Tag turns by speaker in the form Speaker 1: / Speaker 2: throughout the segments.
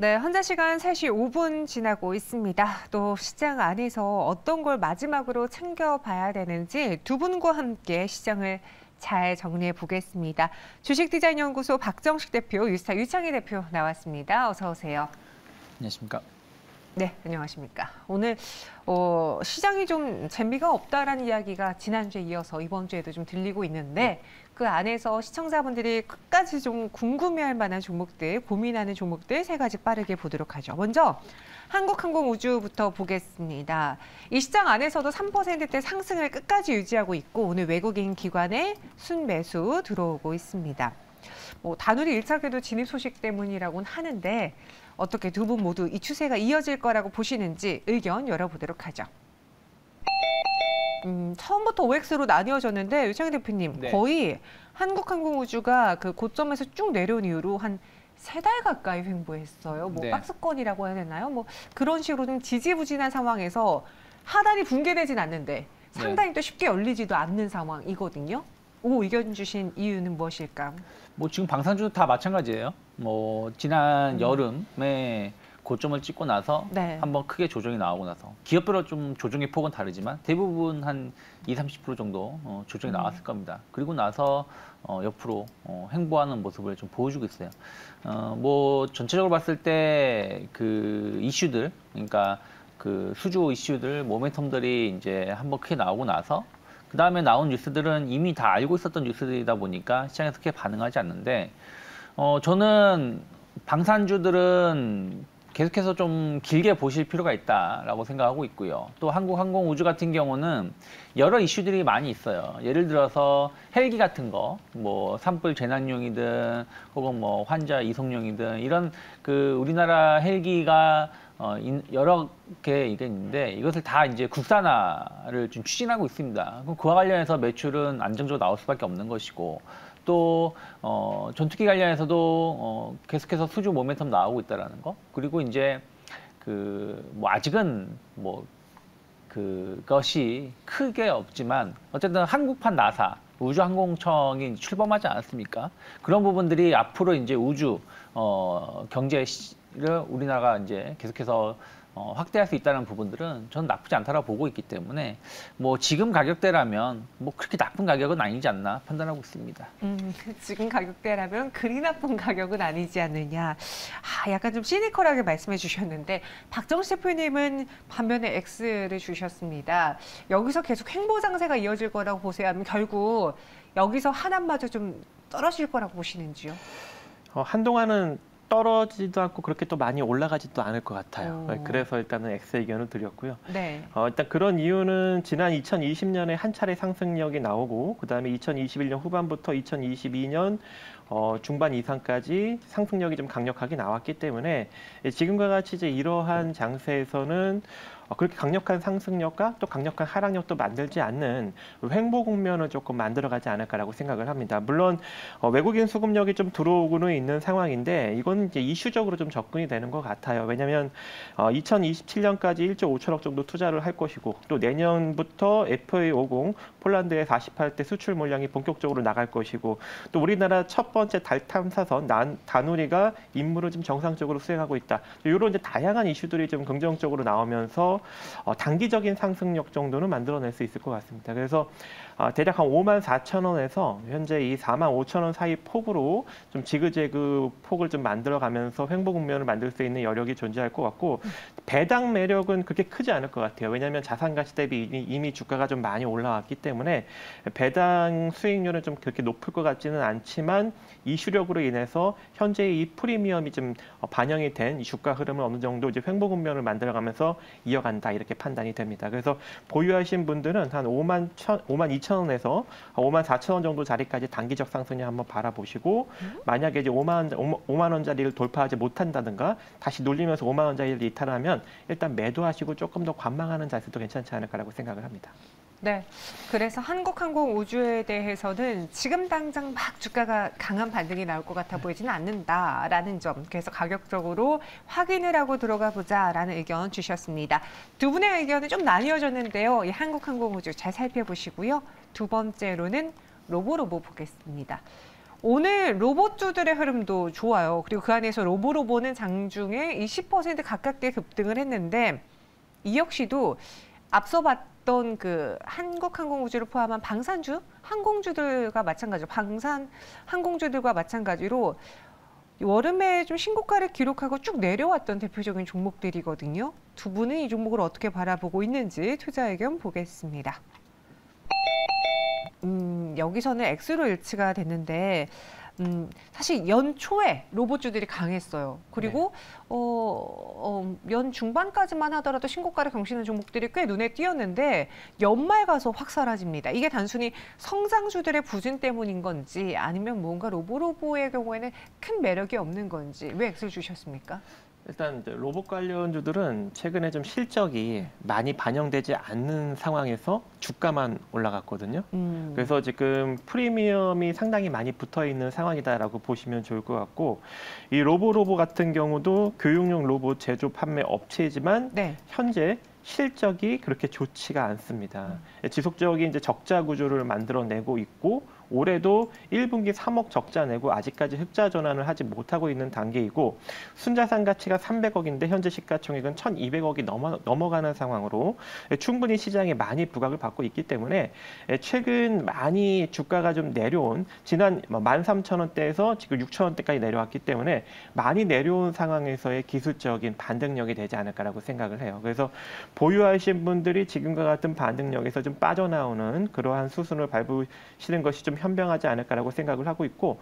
Speaker 1: 네, 현재 시간 3시 5분 지나고 있습니다. 또 시장 안에서 어떤 걸 마지막으로 챙겨봐야 되는지 두 분과 함께 시장을 잘 정리해 보겠습니다. 주식디자인연구소 박정식 대표, 유스타 유창희 대표 나왔습니다. 어서 오세요.
Speaker 2: 안녕하십니까.
Speaker 1: 네, 안녕하십니까. 오늘 시장이 좀 재미가 없다라는 이야기가 지난주에 이어서 이번 주에도 좀 들리고 있는데 그 안에서 시청자분들이 끝까지 좀 궁금해할 만한 종목들, 고민하는 종목들 세 가지 빠르게 보도록 하죠. 먼저 한국항공우주부터 보겠습니다. 이 시장 안에서도 3%대 상승을 끝까지 유지하고 있고 오늘 외국인 기관의 순매수 들어오고 있습니다. 다누리 1차 궤도 진입 소식 때문이라고는 하는데 어떻게 두 분 모두 이 추세가 이어질 거라고 보시는지 의견 열어보도록 하죠. 처음부터 OX로 나뉘어졌는데 유창희 대표님,
Speaker 2: 네.
Speaker 1: 거의 한국항공우주가 그 고점에서 쭉 내려온 이후로 한 3달 가까이 횡보했어요.
Speaker 2: 네.
Speaker 1: 박스권이라고 해야 되나요? 그런 식으로 좀 지지부진한 상황에서 하단이 붕괴되진 않는데 상단이 또 쉽게 열리지도 않는 상황이거든요. 의견 주신 이유는 무엇일까?
Speaker 2: 지금 방산주도 다 마찬가지예요. 지난 여름에 고점을 찍고 나서 한번 크게 조정이 나오고 나서 기업별로 좀 조정의 폭은 다르지만 대부분 한 20~30% 정도 조정이 나왔을 겁니다. 그리고 나서 옆으로 횡보하는 모습을 좀 보여주고 있어요. 전체적으로 봤을 때 그 이슈들, 그러니까 그 수주 이슈들, 모멘텀들이 이제 한번 크게 나오고 나서 그 다음에 나온 뉴스들은 이미 다 알고 있었던 뉴스들이다 보니까 시장에서 크게 반응하지 않는데 저는 방산주들은 계속해서 좀 길게 보실 필요가 있다라고 생각하고 있고요. 또 한국항공우주 같은 경우는 여러 이슈들이 많이 있어요. 예를 들어서 헬기 같은 거, 산불 재난용이든 혹은 환자 이송용이든 이런 그 우리나라 헬기가 여러 개 이게 있는데 이것을 다 이제 국산화를 좀 추진하고 있습니다. 그럼 그와 관련해서 매출은 안정적으로 나올 수밖에 없는 것이고 또 전투기 관련해서도 계속해서 수주 모멘텀 나오고 있다라는 거. 그리고 이제 아직은 그것이 크게 없지만 어쨌든 한국판 나사 우주항공청이 출범하지 않았습니까? 그런 부분들이 앞으로 이제 우주 경제를 우리나라가 이제 계속해서 확대할 수 있다는 부분들은 저는 나쁘지 않다라고 보고 있기 때문에 지금 가격대라면 그렇게 나쁜 가격은 아니지 않나 판단하고 있습니다.
Speaker 1: 지금 가격대라면 그리 나쁜 가격은 아니지 않느냐. 약간 좀 시니컬하게 말씀해 주셨는데 박정식 대표님은 반면에 X를 주셨습니다. 여기서 계속 횡보 장세가 이어질 거라고 보세요? 아니면 결국 여기서 하단마저 좀 떨어질 거라고 보시는지요?
Speaker 3: 한동안은 떨어지지도 않고 그렇게 또 많이 올라가지도 않을 것 같아요. 그래서 일단은 X 의견을 드렸고요.
Speaker 1: 네.
Speaker 3: 일단 그런 이유는 지난 2020년에 한 차례 상승력이 나오고 그다음에 2021년 후반부터 2022년 중반 이상까지 상승력이 좀 강력하게 나왔기 때문에 지금과 같이 이제 이러한 장세에서는 그렇게 강력한 상승력과 또 강력한 하락력도 만들지 않는 횡보 국면을 조금 만들어가지 않을까라고 생각을 합니다. 물론 외국인 수급력이 좀 들어오고는 있는 상황인데 이건 이제 이슈적으로 좀 접근이 되는 것 같아요. 왜냐하면 2027년까지 1조 5천억 정도 투자를 할 것이고 또 내년부터 FA50 폴란드의 48대 수출 물량이 본격적으로 나갈 것이고 또 우리나라 첫 번째 달 탐사선 다누리가 임무를 좀 정상적으로 수행하고 있다. 이런 이제 다양한 이슈들이 좀 긍정적으로 나오면서 단기적인 상승력 정도는 만들어낼 수 있을 것 같습니다. 그래서 대략 한 54,000원에서 현재 이 45,000원 사이 폭으로 좀 지그재그 폭을 좀 만들어가면서 횡보 국면을 만들 수 있는 여력이 존재할 것 같고 배당 매력은 그렇게 크지 않을 것 같아요. 왜냐하면 자산 가치 대비 이미 주가가 좀 많이 올라왔기 때문에 배당 수익률은 좀 그렇게 높을 것 같지는 않지만 이슈력으로 인해서 현재 이 프리미엄이 좀 반영이 된 이 주가 흐름을 어느 정도 이제 횡보 국면을 만들어가면서 이어간다 이렇게 판단이 됩니다. 그래서 보유하신 분들은 한 52,000원에서 54,000원 정도 자리까지 단기적 상승률 한번 바라보시고 만약에 이제 5만 원짜리를 돌파하지 못한다든가 다시 눌리면서 5만 원짜리를 이탈하면 일단 매도하시고 조금 더 관망하는 자세도 괜찮지 않을까라고 생각을 합니다.
Speaker 1: 네, 그래서 한국항공우주에 대해서는 지금 당장 막 주가가 강한 반등이 나올 것 같아 보이지는 않는다라는 점, 그래서 가격적으로 확인을 하고 들어가 보자라는 의견 주셨습니다. 두 분의 의견은 좀 나뉘어졌는데요. 이 한국항공우주 잘 살펴보시고요. 두 번째로는 로보로보 보겠습니다. 오늘 로봇주들의 흐름도 좋아요. 그리고 그 안에서 로보로보는 장중에 20% 가깝게 급등을 했는데 이 역시도 앞서 봤던 그 한국항공우주를 포함한 방산주, 항공주들과 마찬가지로 방산 항공주들과 마찬가지로 월음에 좀 신고가를 기록하고 쭉 내려왔던 대표적인 종목들이거든요. 두 분은 이 종목을 어떻게 바라보고 있는지 투자 의견 보겠습니다. 여기서는 X로 일치가 됐는데 사실 연초에 로봇주들이 강했어요. 그리고 연 중반까지만 하더라도 신고가를 경신한 종목들이 꽤 눈에 띄었는데 연말 가서 확 사라집니다. 이게 단순히 성장주들의 부진 때문인 건지 아니면 뭔가 로보로보의 경우에는 큰 매력이 없는 건지 왜 X를 주셨습니까?
Speaker 3: 일단 이제 로봇 관련주들은 최근에 좀 실적이 많이 반영되지 않는 상황에서 주가만 올라갔거든요. 그래서 지금 프리미엄이 상당히 많이 붙어 있는 상황이다라고 보시면 좋을 것 같고, 이 로보로보 같은 경우도 교육용 로봇 제조 판매 업체이지만 네. 현재 실적이 그렇게 좋지가 않습니다. 지속적인 이제 적자 구조를 만들어내고 있고 올해도 1분기 3억 적자 내고 아직까지 흑자 전환을 하지 못하고 있는 단계이고 순자산 가치가 300억인데 현재 시가총액은 1,200억이 넘어가는 상황으로 충분히 시장에 많이 부각을 받고 있기 때문에 최근 많이 주가가 좀 내려온 지난 13,000원대에서 지금 6,000원대까지 내려왔기 때문에 많이 내려온 상황에서의 기술적인 반등력이 되지 않을까라고 생각을 해요. 그래서 보유하신 분들이 지금과 같은 반등력에서 좀 빠져나오는 그러한 수순을 밟으시는 것이 좀 현명하지 않을까라고 생각을 하고 있고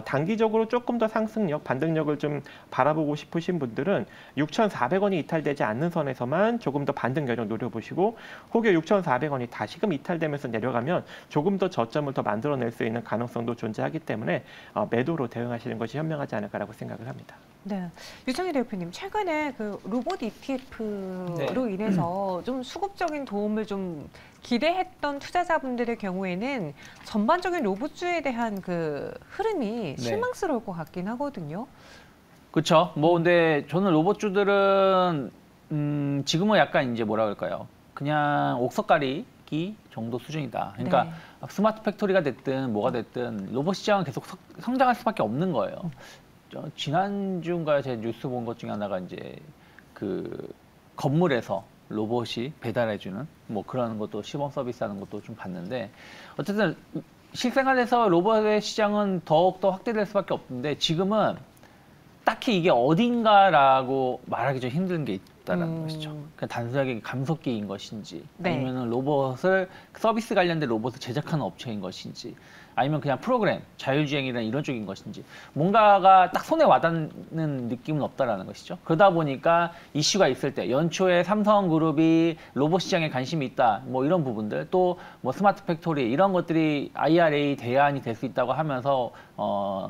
Speaker 3: 단기적으로 조금 더 상승력, 반등력을 좀 바라보고 싶으신 분들은 6,400원이 이탈되지 않는 선에서만 조금 더 반등 여력 노려보시고 혹여 6,400원이 다시금 이탈되면서 내려가면 조금 더 저점을 더 만들어낼 수 있는 가능성도 존재하기 때문에 매도로 대응하시는 것이 현명하지 않을까라고 생각을 합니다.
Speaker 1: 네, 유창희 대표님 최근에 그 로봇 ETF로 네. 인해서 좀 수급적인 도움을 좀 기대했던 투자자분들의 경우에는 전반적인 로봇주에 대한 그 흐름이 실망스러울 것 같긴 하거든요.
Speaker 2: 그렇죠. 뭐 근데 저는 로봇주들은 지금은 약간 이제 뭐라 그럴까요? 그냥 옥석가리기 정도 수준이다. 그러니까 네. 스마트 팩토리가 됐든 뭐가 됐든 로봇 시장은 계속 성장할 수밖에 없는 거예요. 지난주인가요? 제가 뉴스 본 것 중에 하나가 이제 그 건물에서 로봇이 배달해주는 뭐 그런 것도 시범 서비스하는 것도 좀 봤는데 어쨌든 실생활에서 로봇의 시장은 더욱더 확대될 수밖에 없는데 지금은 딱히 이게 어딘가라고 말하기 좀 힘든 게 있다는 것이죠. 그냥 단순하게 감속기인 것인지 네. 아니면 로봇을 서비스 관련된 로봇을 제작하는 업체인 것인지 아니면 그냥 프로그램, 자율주행이나 이런 쪽인 것인지 뭔가가 딱 손에 와닿는 느낌은 없다라는 것이죠. 그러다 보니까 이슈가 있을 때 연초에 삼성그룹이 로봇 시장에 관심이 있다 뭐 이런 부분들 또 뭐 스마트 팩토리 이런 것들이 IRA 대안이 될 수 있다고 하면서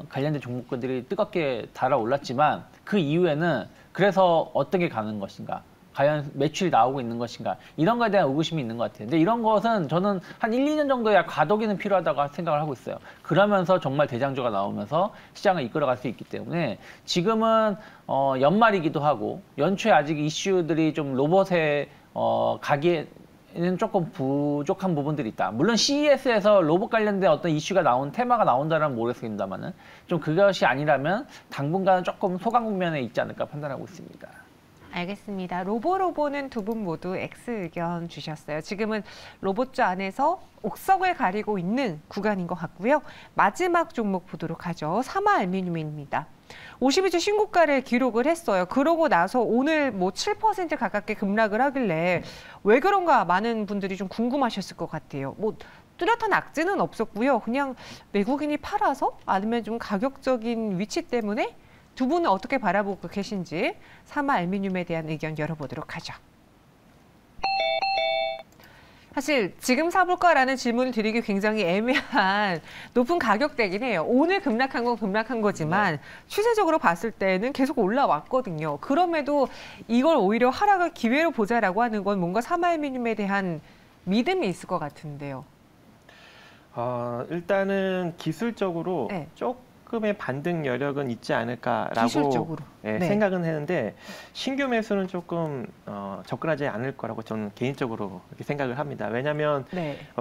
Speaker 2: 관련된 종목들이 뜨겁게 달아올랐지만 그 이후에는 그래서 어떤 게 가는 것인가 과연 매출이 나오고 있는 것인가 이런 거에 대한 의구심이 있는 것 같아요. 근데 이런 것은 저는 한 1, 2년 정도야 과도기는 필요하다고 생각을 하고 있어요. 그러면서 정말 대장주가 나오면서 시장을 이끌어갈 수 있기 때문에 지금은 연말이기도 하고 연초에 아직 이슈들이 좀 로봇에 가기에는 조금 부족한 부분들이 있다. 물론 CES에서 로봇 관련된 어떤 이슈가 테마가 나온다면 모르겠습니다만은 좀 그것이 아니라면 당분간은 조금 소강 국면에 있지 않을까 판단하고 있습니다.
Speaker 1: 알겠습니다. 로보로보는 두 분 모두 X 의견 주셨어요. 지금은 로봇주 안에서 옥석을 가리고 있는 구간인 것 같고요. 마지막 종목 보도록 하죠. 사마알루미늄입니다. 52주 신고가를 기록을 했어요. 그러고 나서 오늘 뭐 7% 가깝게 급락을 하길래 왜 그런가 많은 분들이 좀 궁금하셨을 것 같아요. 뭐 뚜렷한 악재는 없었고요. 그냥 외국인이 팔아서 아니면 좀 가격적인 위치 때문에 두 분은 어떻게 바라보고 계신지 사마알루미늄에 대한 의견 열어보도록 하죠. 사실 지금 사볼까라는 질문을 드리기 굉장히 애매한 높은 가격대긴 해요. 오늘 급락한 건 급락한 거지만 추세적으로 봤을 때는 계속 올라왔거든요. 그럼에도 이걸 오히려 하락을 기회로 보자라고 하는 건 뭔가 사마알루미늄에 대한 믿음이 있을 것 같은데요.
Speaker 3: 일단은 기술적으로 조금 조금의 반등 여력은 있지 않을까라고
Speaker 1: 기술적으로.
Speaker 3: 네. 생각은 했는데 신규 매수는 조금 접근하지 않을 거라고 저는 개인적으로 이렇게 생각을 합니다. 왜냐하면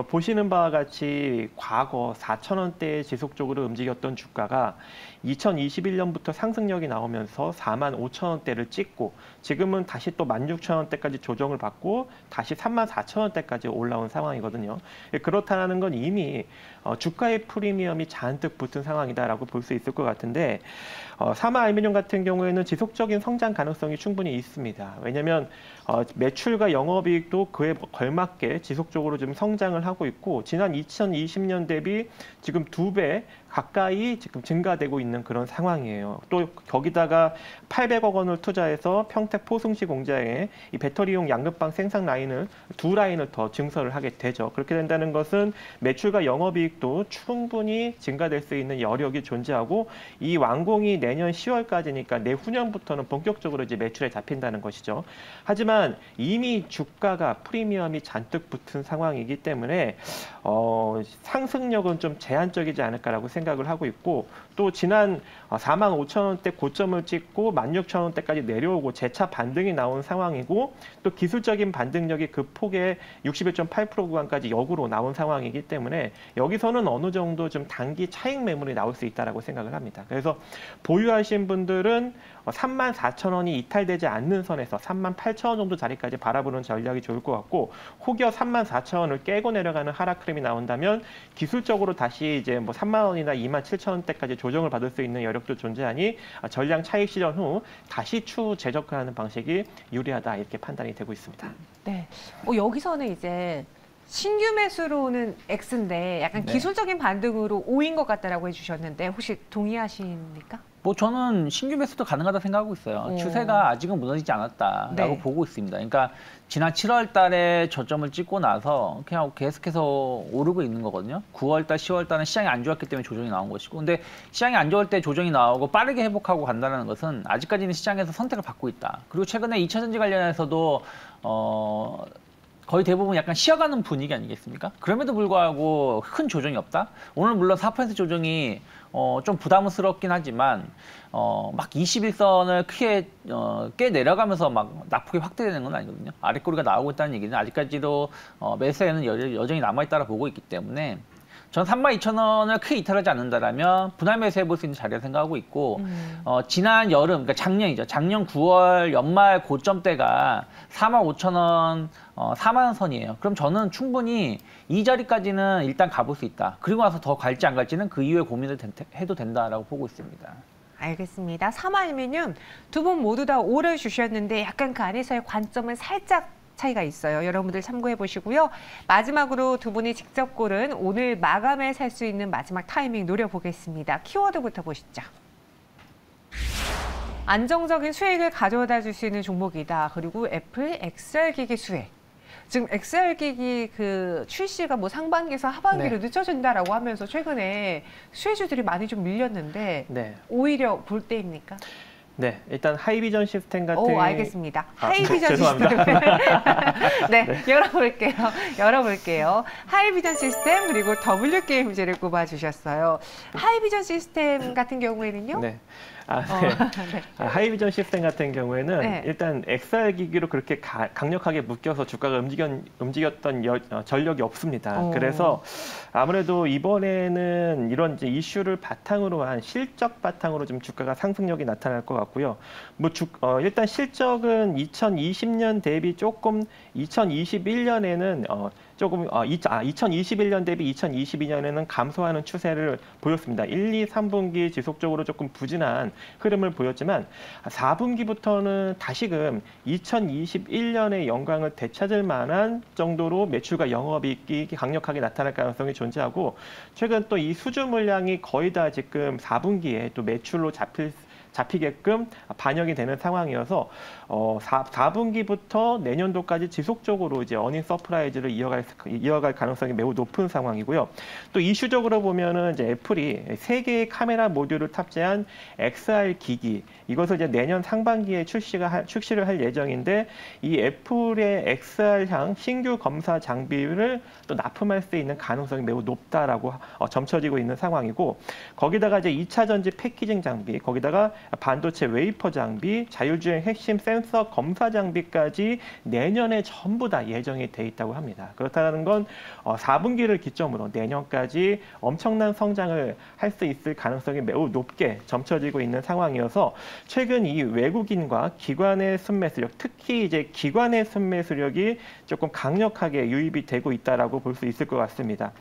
Speaker 3: 보시는 바와 같이 과거 4,000원대에 지속적으로 움직였던 주가가 2021년부터 상승력이 나오면서 45,000원대를 찍고 지금은 다시 또 16,000원대까지 조정을 받고 다시 34,000원대까지 올라온 상황이거든요. 그렇다는 건 이미 주가의 프리미엄이 잔뜩 붙은 상황이다라고 볼 수 있을 것 같은데 사마알루미늄 같은 경우에는 지속적인 성장 가능성이 충분히 있습니다. 왜냐하면 매출과 영업이익도 그에 걸맞게 지속적으로 좀 성장을 하고 있고 지난 2020년 대비 지금 2배 가까이 지금 증가되고 있는 그런 상황이에요. 또 거기다가 800억 원을 투자해서 평택 포승시 공장에 이 배터리용 양극방 생산 라인을 2라인을 더 증설을 하게 되죠. 그렇게 된다는 것은 매출과 영업이익도 충분히 증가될 수 있는 여력이 존재하고 이 완공이 내년 10월까지니까 내후년부터는 본격적으로 이제 매출에 잡힌다는 것이죠. 하지만 이미 주가가 프리미엄이 잔뜩 붙은 상황이기 때문에 상승력은 좀 제한적이지 않을까라고 생각을 하고 있고 또 지난 45,000원대 고점을 찍고 16,000원대까지 내려오고 재차 반등이 나온 상황이고 또 기술적인 반등력이 그 폭의 61.8% 구간까지 역으로 나온 상황이기 때문에 여기서는 어느 정도 좀 단기 차익 매물이 나올 수 있다라고 생각을 합니다. 그래서 보유하신 분들은 34,000원이 이탈되지 않는 선에서 38,000원 정도 자리까지 바라보는 전략이 좋을 것 같고 혹여 34,000원을 깨고 내려가는 하락 흐름이 나온다면 기술적으로 다시 이제 뭐 3만 원이나 27,000원대까지 조정을 받을 수 있는 여력도 존재하니 전량 차익 실현 후 다시 추후 재접근하는 방식이 유리하다 이렇게 판단이 되고 있습니다.
Speaker 1: 네. 여기서는 이제 신규 매수로는 X인데 약간 기술적인 반등으로 O인 것 같다라고 해주셨는데 혹시 동의하십니까?
Speaker 2: 뭐 저는 신규 매수도 가능하다 생각하고 있어요. 추세가 아직은 무너지지 않았다라고 보고 있습니다. 그러니까 지난 7월 달에 저점을 찍고 나서 그냥 계속해서 오르고 있는 거거든요. 9월 달, 10월 달은 시장이 안 좋았기 때문에 조정이 나온 것이고 근데 시장이 안 좋을 때 조정이 나오고 빠르게 회복하고 간다는 것은 아직까지는 시장에서 선택을 받고 있다. 그리고 최근에 2차전지 관련해서도 거의 대부분 약간 쉬어가는 분위기 아니겠습니까? 그럼에도 불구하고 큰 조정이 없다? 오늘 물론 4% 조정이 좀 부담스럽긴 하지만 막 21선을 크게 꽤 내려가면서 막 낙폭이 확대되는 건 아니거든요. 아랫꼬리가 나오고 있다는 얘기는 아직까지도 매수에는 여전히 남아있다고 보고 있기 때문에 전 32,000원을 크게 이탈하지 않는다라면 분할 매수해 볼 수 있는 자리라 생각하고 있고 지난 여름, 그러니까 작년이죠. 작년 9월 연말 고점대가 45,000원, 4만 원 선이에요. 그럼 저는 충분히 이 자리까지는 일단 가볼 수 있다. 그리고 나서 더 갈지 안 갈지는 그 이후에 고민을 해도 된다라고 보고 있습니다.
Speaker 1: 알겠습니다. 사마알루미늄 두 분 모두 다 오를 주셨는데 약간 그 안에서의 관점은 살짝 차이가 있어요. 여러분들 참고해 보시고요. 마지막으로 두 분이 직접 고른 오늘 마감에 살 수 있는 마지막 타이밍 노려보겠습니다. 키워드부터 보시죠. 안정적인 수익을 가져다 줄 수 있는 종목이다. 그리고 애플 XR기기 수혜. 지금 XR기기 그 출시가 뭐 상반기에서 하반기로 늦춰진다라고 하면서 최근에 수혜주들이 많이 좀 밀렸는데 오히려 볼 때입니까?
Speaker 3: 네, 일단 하이비전 시스템 같은
Speaker 1: 알겠습니다. 하이비전 시스템. 열어볼게요. 하이비전 시스템 그리고 W게임즈를 꼽아주셨어요. 하이비전 시스템 같은 경우에는요?
Speaker 3: 하이비전 시스템 같은 경우에는 일단 XR 기기로 그렇게 강력하게 묶여서 주가가 움직였던 전력이 없습니다. 그래서 아무래도 이번에는 이런 이제 이슈를 바탕으로 한 실적 바탕으로 좀 주가가 상승력이 나타날 것 같고요. 뭐 일단 실적은 2020년 대비 조금 2021년에는 조금 2021년 대비 2022년에는 감소하는 추세를 보였습니다. 1, 2, 3분기 지속적으로 조금 부진한 흐름을 보였지만 4분기부터는 다시금 2021년의 영광을 되찾을 만한 정도로 매출과 영업이익이 강력하게 나타날 가능성이 존재하고 최근 또 이 수주 물량이 거의 다 지금 4분기에 또 매출로 잡히게끔 반영이 되는 상황이어서 4분기부터 내년도까지 지속적으로 이제 어닝 서프라이즈를 이어갈 가능성이 매우 높은 상황이고요. 또 이슈적으로 보면은 이제 애플이 3개의 카메라 모듈을 탑재한 XR 기기, 이것을 이제 내년 상반기에 출시를 할 예정인데, 이 애플의 XR향 신규 검사 장비를 또 납품할 수 있는 가능성이 매우 높다라고 점쳐지고 있는 상황이고, 거기다가 이제 2차 전지 패키징 장비, 거기다가 반도체 웨이퍼 장비, 자율주행 핵심 센서 검사 장비까지 내년에 전부 다 예정이 돼 있다고 합니다. 그렇다는 건 4분기를 기점으로 내년까지 엄청난 성장을 할 수 있을 가능성이 매우 높게 점쳐지고 있는 상황이어서, 최근 이 외국인과 기관의 순매수력, 특히 이제 기관의 순매수력이 조금 강력하게 유입이 되고 있다라고 볼 수 있을 것 같습니다.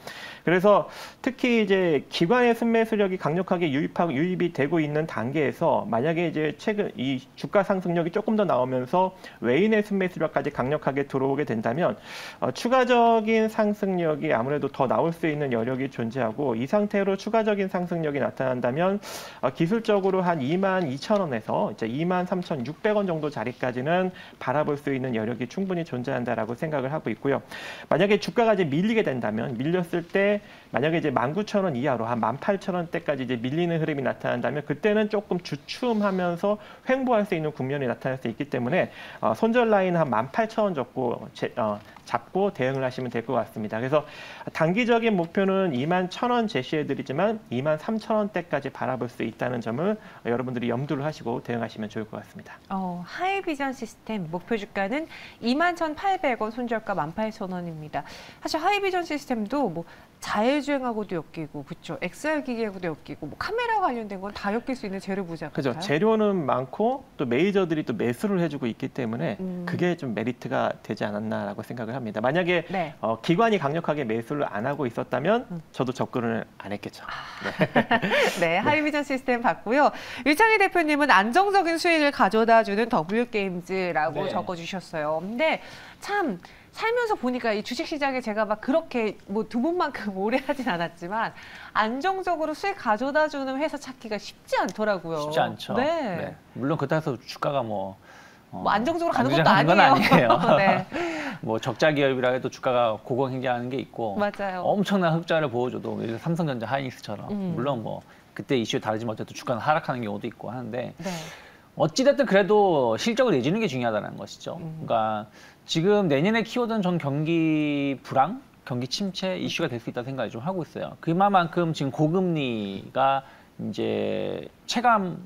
Speaker 3: 그래서 특히 이제 기관의 순매수력이 강력하게 유입이 되고 있는 단계에서, 만약에 이제 최근 이 주가 상승력이 조금 더 나오면서 외인의 순매수력까지 강력하게 들어오게 된다면 추가적인 상승력이 아무래도 더 나올 수 있는 여력이 존재하고, 이 상태로 추가적인 상승력이 나타난다면 기술적으로 한 22,000원에서 이제 23,600원 정도 자리까지는 바라볼 수 있는 여력이 충분히 존재한다라고 생각을 하고 있고요. 만약에 주가가 이제 밀리게 된다면, 밀렸을 때 만약에 이제 19,000원 이하로 한 18,000원대까지 이제 밀리는 흐름이 나타난다면, 그때는 조금 주춤하면서 횡보할 수 있는 국면이 나타날 수 있기 때문에 손절 라인 한 18,000원 잡고 대응을 하시면 될 것 같습니다. 그래서 단기적인 목표는 21,000원 제시해드리지만 23,000원대까지 바라볼 수 있다는 점을 여러분들이 염두를 하시고 대응하시면 좋을 것 같습니다.
Speaker 1: 하이비전 시스템 목표 주가는 21,800원, 손절가 18,000원입니다. 사실 하이비전 시스템도 뭐 자율주행하고도 엮이고, 그렇죠? XR 기기하고도 엮이고, 뭐 카메라 관련된 건 다 엮일 수 있는 재료 부자 같아요.
Speaker 3: 그렇죠. 재료는 많고 또 메이저들이 또 매수를 해주고 있기 때문에 그게 좀 메리트가 되지 않았나라고 생각을 합니다. 만약에
Speaker 1: 네.
Speaker 3: 기관이 강력하게 매수를 안 하고 있었다면 저도 접근을 안 했겠죠.
Speaker 1: 네, 네, 하이비전 시스템 봤고요. 유창희 대표님은 안정적인 수익을 가져다주는 W게임즈라고
Speaker 2: 네.
Speaker 1: 적어주셨어요. 근데 참 살면서 보니까 이 주식시장에 제가 막 그렇게 뭐 두 분만큼 오래 하진 않았지만 안정적으로 수익 가져다주는 회사 찾기가 쉽지 않더라고요.
Speaker 2: 쉽지 않죠.
Speaker 1: 네.
Speaker 2: 네. 물론 그렇다고 주가가 뭐
Speaker 1: 안정적으로 가는 것도
Speaker 2: 건 아니에요.
Speaker 1: 네.
Speaker 2: 뭐 적자 기업이라 해도 주가가 고공행진하는 게 있고,
Speaker 1: 맞아요.
Speaker 2: 엄청난 흑자를 보여줘도, 예를 들어 삼성전자, 하이닉스처럼 물론 뭐 그때 이슈 다르지만 어쨌든 주가는 하락하는 경우도 있고 하는데,
Speaker 1: 네.
Speaker 2: 어찌됐든 그래도 실적을 내주는 게 중요하다는 것이죠. 그러니까 지금 내년의 키워드는 전 경기 불황, 경기 침체 이슈가 될 수 있다는 생각을 좀 하고 있어요. 그만큼 지금 고금리가 이제 체감을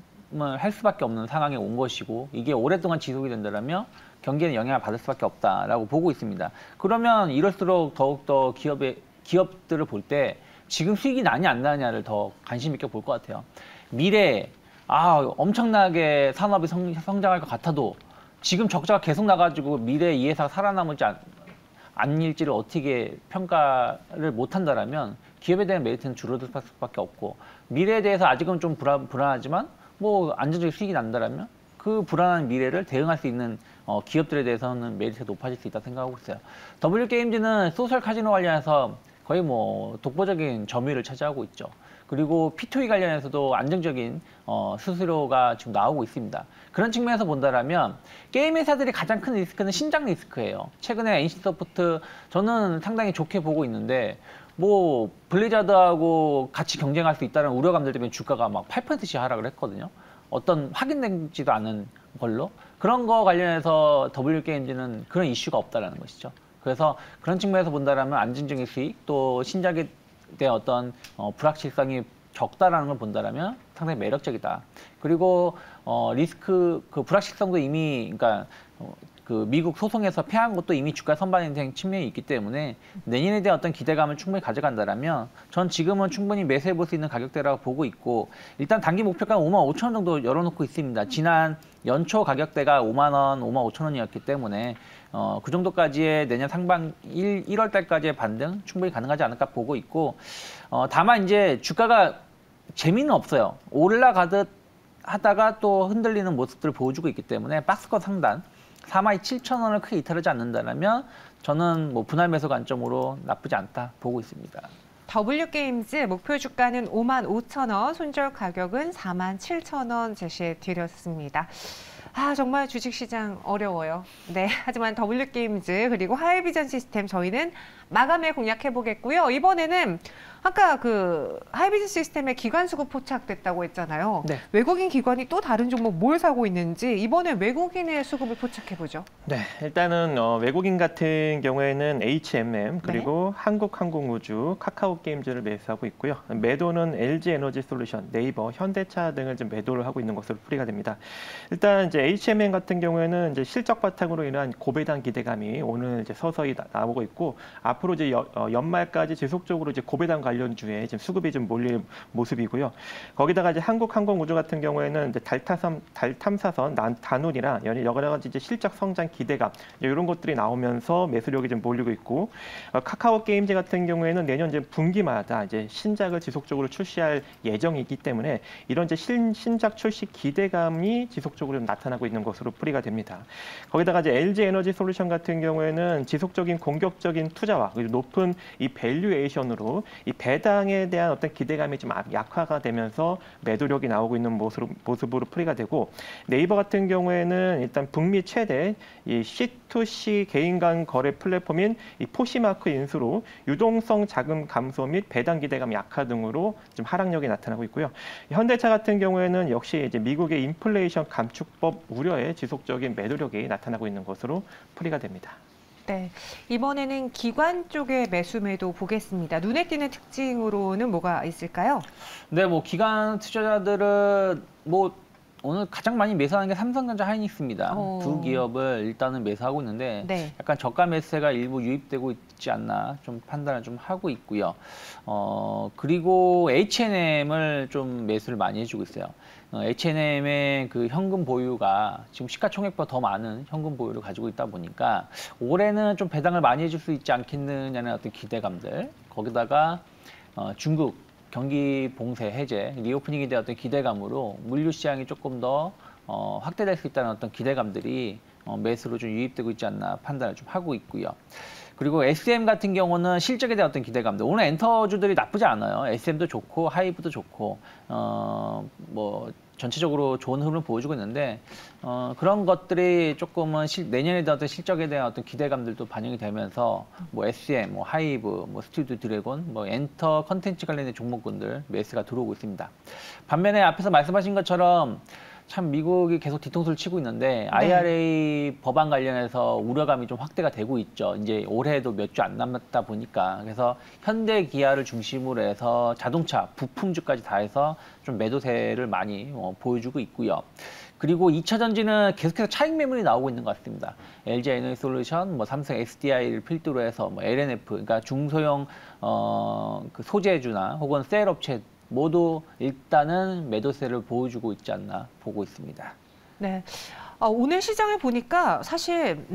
Speaker 2: 할 수밖에 없는 상황에 온 것이고, 이게 오랫동안 지속이 된다면 경기에는 영향을 받을 수밖에 없다라고 보고 있습니다. 그러면 이럴수록 더욱더 기업들을 볼 때 지금 수익이 나냐 안 나냐를 더 관심 있게 볼 것 같아요. 미래에 엄청나게 산업이 성장할 것 같아도 지금 적자가 계속 나가지고 미래에 이 회사가 살아남을지 아닐지를 어떻게 평가를 못한다라면 기업에 대한 메리트는 줄어들 수밖에 없고, 미래에 대해서 아직은 좀 불안하지만 뭐 안정적인 수익이 난다라면 그 불안한 미래를 대응할 수 있는 기업들에 대해서는 메리트가 높아질 수 있다 생각하고 있어요. W게임즈는 소셜 카지노 관련해서 거의 뭐 독보적인 점유율을 차지하고 있죠. 그리고 P2E 관련해서도 안정적인 수수료가 지금 나오고 있습니다. 그런 측면에서 본다라면 게임 회사들이 가장 큰 리스크는 신장 리스크예요. 최근에 NC소프트 저는 상당히 좋게 보고 있는데, 뭐 블리자드하고 같이 경쟁할 수 있다는 우려감들 때문에 주가가 막 8%씩 하락을 했거든요. 어떤 확인되지도 않은 걸로. 그런 거 관련해서 W게임즈는 그런 이슈가 없다라는 것이죠. 그래서 그런 측면에서 본다라면 안정적인 수익, 또 신작에 대한 어떤 불확실성이 적다라는 걸 본다라면 상당히 매력적이다. 그리고 리스크, 그 불확실성도 이미, 그러니까 그 미국 소송에서 패한 것도 이미 주가 선반이 된 측면이 있기 때문에 내년에 대한 어떤 기대감을 충분히 가져간다라면 전 지금은 충분히 매수해 볼 수 있는 가격대라고 보고 있고, 일단 단기 목표가 55,000원 정도 열어놓고 있습니다. 지난 연초 가격대가 5만 원, 5만 5천 원이었기 때문에 그 정도까지의 내년 상반 1월 달까지의 반등 충분히 가능하지 않을까 보고 있고, 다만 이제 주가가 재미는 없어요. 올라가듯 하다가 또 흔들리는 모습들을 보여주고 있기 때문에 박스권 상단 47,000원을 크게 이탈하지 않는다면 저는 뭐 분할 매수 관점으로 나쁘지 않다 보고 있습니다.
Speaker 1: W게임즈 목표 주가는 55,000원, 손절 가격은 47,000원 제시해 드렸습니다. 정말 주식시장 어려워요. 네, 하지만 W게임즈 그리고 하이비전 시스템 저희는 마감에 공략해 보겠고요. 이번에는 아까 그 하이비전 시스템에 기관 수급 포착됐다고 했잖아요. 네. 외국인 기관이 또 다른 종목 뭘 사고 있는지 이번에 외국인의 수급을 포착해 보죠.
Speaker 3: 네, 일단은 외국인 같은 경우에는 HMM 그리고 네. 한국항공우주, 카카오게임즈를 매수하고 있고요. 매도는 LG에너지솔루션, 네이버, 현대차 등을 좀 매도를 하고 있는 것으로 풀이가 됩니다. 일단 이제 HMM 같은 경우에는 이제 실적 바탕으로 인한 고배당 기대감이 오늘 이제 서서히 나오고 있고 앞으로 이제 연말까지 지속적으로 이제 고배당 관련주에 지금 수급이 좀 몰릴 모습이고요. 거기다가 이제 한국항공우주 같은 경우에는 이제 달 탐사선, 단운이랑 여러 가지 이제 실적 성장 기대감 이런 것들이 나오면서 매수력이 좀 몰리고 있고 카카오 게임즈 같은 경우에는 내년 이제 분기마다 이제 신작을 지속적으로 출시할 예정이기 때문에 이런 이제 신작 출시 기대감이 지속적으로 나타나고 있는 것으로 풀이가 됩니다. 거기다가 이제 LG 에너지 솔루션 같은 경우에는 지속적인 공격적인 투자와 그리고 높은 이 밸류에이션으로 이 배당에 대한 어떤 기대감이 좀 약화가 되면서 매도력이 나오고 있는 모습으로 풀이가 되고 네이버 같은 경우에는 일단 북미 최대 이 C2C 개인 간 거래 플랫폼인 이 포시마크 인수로 유동성 자금 감소 및 배당 기대감 약화 등으로 좀 하락력이 나타나고 있고요. 현대차 같은 경우에는 역시 이제 미국의 인플레이션 감축법 우려에 지속적인 매도력이 나타나고 있는 것으로 풀이가 됩니다.
Speaker 1: 네, 이번에는 기관 쪽의 매수 매도 보겠습니다. 눈에 띄는 특징으로는 뭐가 있을까요?
Speaker 2: 네, 뭐 기관 투자자들은 뭐 오늘 가장 많이 매수하는 게 삼성전자, 하이닉스입니다. 두 기업을 일단은 매수하고 있는데 네. 약간 저가 매수세가 일부 유입되고 있지 않나 좀 판단을 좀 하고 있고요. 그리고 H&M을 좀 매수를 많이 해주고 있어요. H&M의 그 현금 보유가 지금 시가총액보다 더 많은 현금 보유를 가지고 있다 보니까 올해는 좀 배당을 많이 해줄 수 있지 않겠느냐는 어떤 기대감들, 거기다가 중국 경기 봉쇄 해제, 리오프닝에 대한 어떤 기대감으로 물류 시장이 조금 더 확대될 수 있다는 어떤 기대감들이 매수로 좀 유입되고 있지 않나 판단을 좀 하고 있고요. 그리고 SM 같은 경우는 실적에 대한 어떤 기대감들. 오늘 엔터주들이 나쁘지 않아요. SM도 좋고 하이브도 좋고 뭐 전체적으로 좋은 흐름을 보여주고 있는데 그런 것들이 조금은 내년에 대한 어떤 실적에 대한 어떤 기대감들도 반영이 되면서 뭐 SM, 뭐 하이브, 뭐 스튜디오 드래곤, 뭐 엔터 컨텐츠 관련된 종목군들 매수가 들어오고 있습니다. 반면에 앞에서 말씀하신 것처럼 참 미국이 계속 뒤통수를 치고 있는데 IRA 법안 관련해서 우려감이 좀 확대가 되고 있죠. 이제 올해도 몇 주 안 남았다 보니까. 그래서 현대 기아를 중심으로 해서 자동차, 부품주까지 다 해서 좀 매도세를 많이 보여주고 있고요. 그리고 2차 전지는 계속해서 차익 매물이 나오고 있는 것 같습니다. LG 에너지솔루션, 뭐 삼성 SDI를 필두로 해서 뭐 LNF, 그러니까 중소형 그 소재주나 혹은 셀 업체 모두 일단은 매도세를 보여주고 있지 않나 보고 있습니다.
Speaker 1: 네. 오늘 시장을 보니까 사실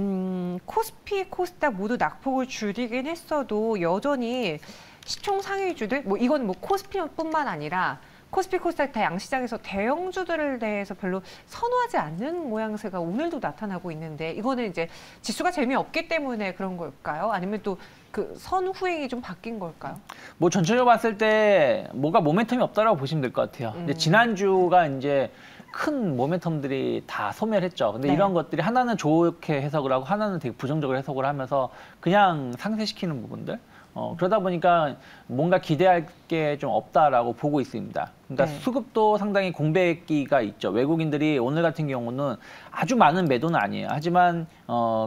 Speaker 1: 코스피, 코스닥 모두 낙폭을 줄이긴 했어도 여전히 시총 상위주들, 뭐 이건 뭐 코스피뿐만 아니라 코스피, 코스닥 다 양시장에서 대형주들에 대해서 별로 선호하지 않는 모양새가 오늘도 나타나고 있는데 이거는 이제 지수가 재미없기 때문에 그런 걸까요? 아니면 또 그 선후행이 좀 바뀐 걸까요?
Speaker 2: 뭐 전체적으로 봤을 때 뭐가 모멘텀이 없다라고 보시면 될 것 같아요. 근데 지난주가 이제 큰 모멘텀들이 다 소멸했죠. 근데 이런 것들이 하나는 좋게 해석을 하고 하나는 되게 부정적으로 해석을 하면서 그냥 상쇄시키는 부분들. 그러다 보니까 뭔가 기대할 게 좀 없다라고 보고 있습니다. 그러니까 수급도 상당히 공백기가 있죠. 외국인들이 오늘 같은 경우는 아주 많은 매도는 아니에요. 하지만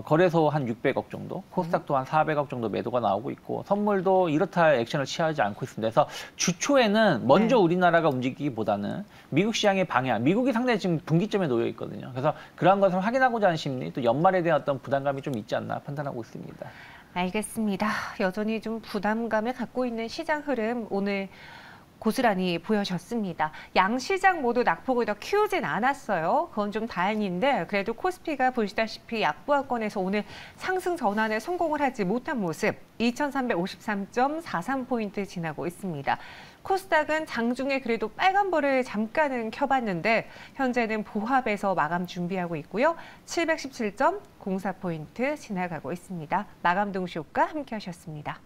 Speaker 2: 거래소 한 600억 정도, 코스닥도 한 400억 정도 매도가 나오고 있고 선물도 이렇다 할 액션을 취하지 않고 있습니다. 그래서 주초에는 먼저 우리나라가 움직이기보다는 미국 시장의 방향, 미국이 상당히 지금 분기점에 놓여 있거든요. 그래서 그러한 것을 확인하고자 하는 심리, 또 연말에 대한 어떤 부담감이 좀 있지 않나 판단하고 있습니다.
Speaker 1: 알겠습니다. 여전히 좀 부담감을 갖고 있는 시장 흐름 오늘 고스란히 보여졌습니다. 양시장 모두 낙폭을 더 키우진 않았어요. 그건 좀 다행인데 그래도 코스피가 보시다시피 약보합권에서 오늘 상승 전환에 성공을 하지 못한 모습 2353.43포인트 지나고 있습니다. 코스닥은 장중에 그래도 빨간불을 잠깐은 켜봤는데 현재는 보합에서 마감 준비하고 있고요. 717.04포인트 지나가고 있습니다. 마감 동시효과 함께 하셨습니다.